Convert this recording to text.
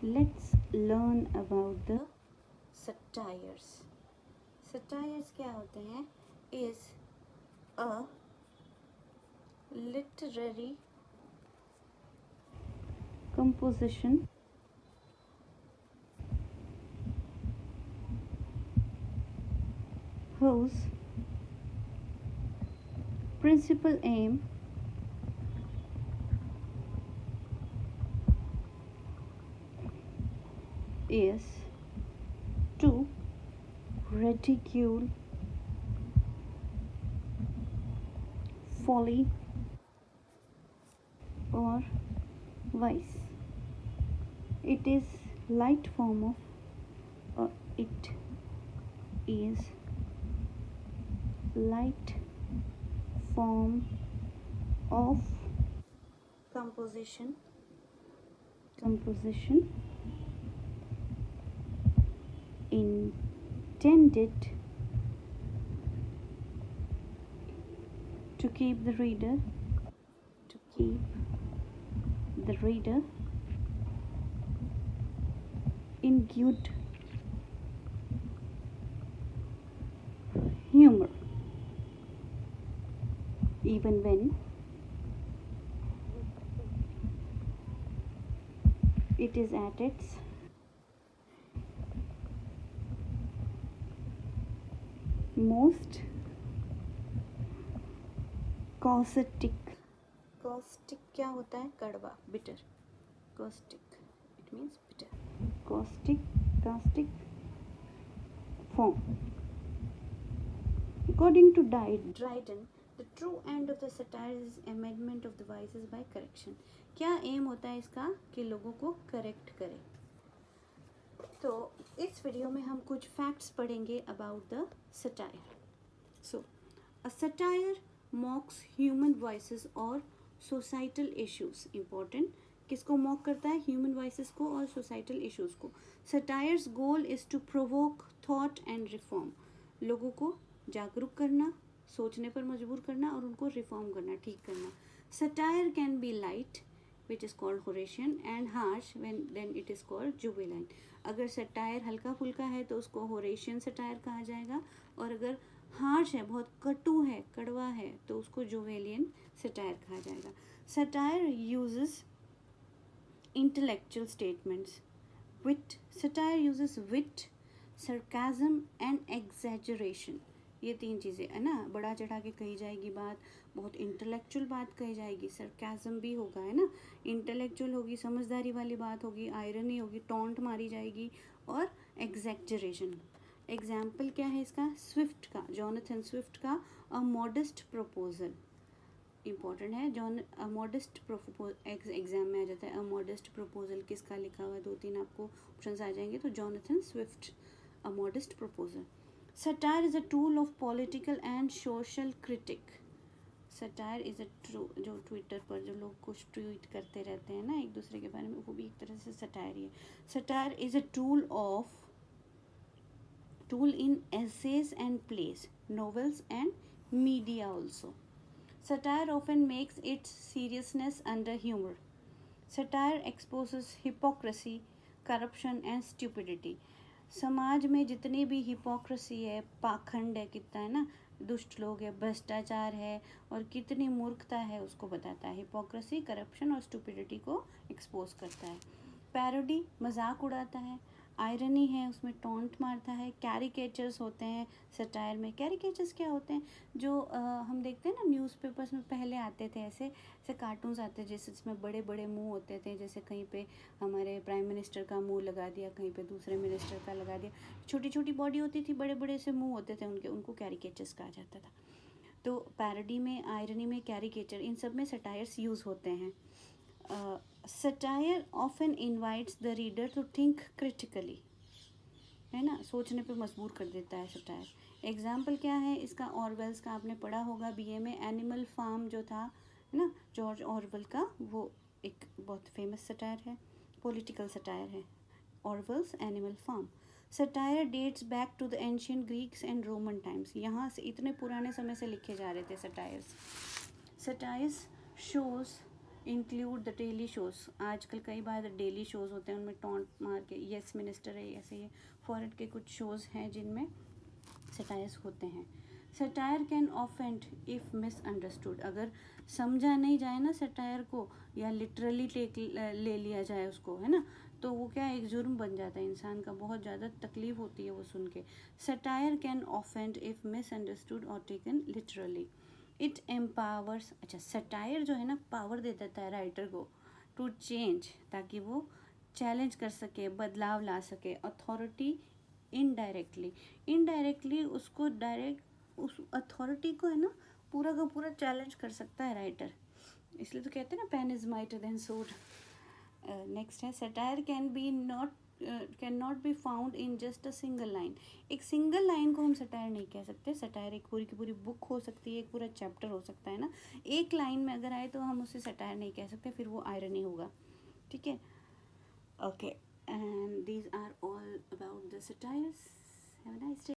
Let's learn about the satires. Satires क्या होते हैं? Is a literary composition whose principal aim is to ridicule folly or vice. It is light form of it is light form of composition intended to keep the reader in good humor even when it is at its most caustic क्या होता है? कड़वा, bitter. Caustic, it means bitter. Caustic form. According to Dryden, the true end of the satire is amendment of the vices by correction. क्या M होता है इसका? कि लोगों को करेक्ट करे. तो इस वीडियो में हम कुछ फैक्ट्स पढ़ेंगे about the satire. So a satire mocks human voices और सोसाइटल इश्यूज. इम्पोर्टेंट, किसको मॉक करता है? ह्यूमन वॉइसेस को और सोसाइटल इश्यूज को. Satire's goal is to provoke thought and reform. लोगों को जागरूक करना, सोचने पर मजबूर करना और उनको रिफॉर्म करना, ठीक करना. Satire can be light which is called Horatian and harsh then it is called Juvenile. अगर सटायर हल्का फुल्का है तो उसको होरेशियन सटायर कहा जाएगा, और अगर हार्श है, बहुत कटु है, कड़वा है, तो उसको जुवेलियन सटायर कहा जाएगा. Satire uses intellectual statements. Wit, satire uses wit, sarcasm and exaggeration. ये तीन चीज़ें है ना. बड़ा चढ़ा के कही जाएगी बात, बहुत इंटेलेक्चुअल बात कही जाएगी, सरकाजम भी होगा, है ना. इंटेलेक्चुअल होगी, समझदारी वाली बात होगी, आयरनी होगी, टॉन्ट मारी जाएगी, और एग्जैजरेशन. एग्जाम्पल क्या है इसका? स्विफ्ट का, जॉनथन स्विफ्ट का अ मॉडेस्ट प्रपोजल. इम्पॉर्टेंट है. अ मॉडेस्ट एग्जाम में आ जाता है. अ मॉडेस्ट प्रपोजल किसका लिखा हुआ है? 2-3 आपको ऑप्शंस आ जाएंगे. तो Jonathan Swift, a modest proposal. Satire is a tool of political and social critic. Satire is a जो ट्विटर पर जो लोग कुछ ट्वीट करते रहते हैं ना एक दूसरे के बारे में, वो भी एक तरह से सटायर ही है. Satire is a tool in essays and plays, novels and media also. Satire often makes its seriousness under humor. Satire exposes hypocrisy, corruption and stupidity. समाज में जितनी भी हिपोक्रेसी है, पाखंड है, कितना है ना, दुष्ट लोग है, भ्रष्टाचार है और कितनी मूर्खता है, उसको बताता है. हिपोक्रेसी, करप्शन और स्टूपिडिटी को एक्सपोज करता है. पैरोडी, मजाक उड़ाता है. आयरनी है, उसमें टॉन्ट मारता है. कैरिकेचर्स होते हैं सटायर में. कैरिकेचर्स क्या होते हैं? जो हम देखते हैं ना न्यूज़पेपर्स में पहले आते थे, ऐसे कार्टून्स आते थे जिसमें बड़े बड़े मुंह होते थे. जैसे कहीं पे हमारे प्राइम मिनिस्टर का मुंह लगा दिया, कहीं पे दूसरे मिनिस्टर का लगा दिया. छोटी छोटी बॉडी होती थी, बड़े बड़े से मुंह होते थे उनके, उनको कैरिकेचर्स कहा जाता था. तो पैरोडी में, आयरनी में, कैरिकेचर, इन सब में सटायर्स यूज़ होते हैं. Satire often invites the reader to think critically, है ना, सोचने पे मजबूर कर देता है सटायर. एग्जाम्पल क्या है इसका? ऑरवेल्स का आपने पढ़ा होगा बीए में. एनिमल फार्म जो था, है ना, जॉर्ज ऑरवेल का, वो एक बहुत फेमस सटायर है, पॉलिटिकल सटायर है. Orwell's Animal Farm. Satire dates back to the ancient Greeks and Roman times. यहाँ से इतने पुराने समय से लिखे जा रहे थे satires. Satires shows include the daily shows. आजकल कई बार डेली शोज होते हैं, उनमें टॉन्ट मार के यस मिनिस्टर है, ऐसे ही फॉरेन के कुछ शोज हैं जिनमें सटायर्स होते हैं। Satire can offend if misunderstood. अगर समझा नहीं जाए ना सटायर को, या लिटरली ले लिया जाए उसको, है ना, तो वो क्या एक जुर्म बन जाता है इंसान का, बहुत ज़्यादा तकलीफ होती है वो सुन के। Satire can offend if misunderstood और टेकन लिटरली। It empowers. अच्छा, सटायर जो है ना पावर दे देता है राइटर को टू चेंज, ताकि वो चैलेंज कर सके, बदलाव ला सके अथॉरिटी इनडायरेक्टली। इनडायरेक्टली उसको डायरेक्ट उस अथॉरिटी को है ना पूरा का पूरा चैलेंज कर सकता है राइटर, इसलिए तो कहते हैं ना पेन इज माइटर देन सोड। नेक्स्ट है satire can be not can not be found in just a single line. एक सिंगल लाइन को हम सटायर नहीं कह सकते। सटायर एक पूरी की पूरी बुक हो सकती है, एक पूरा चैप्टर हो सकता है ना। एक लाइन में अगर आए तो हम उसे सटायर नहीं कह सकते, फिर वो आयरनी होगा। ठीक है, okay, and these are all about the satires. Have a nice day.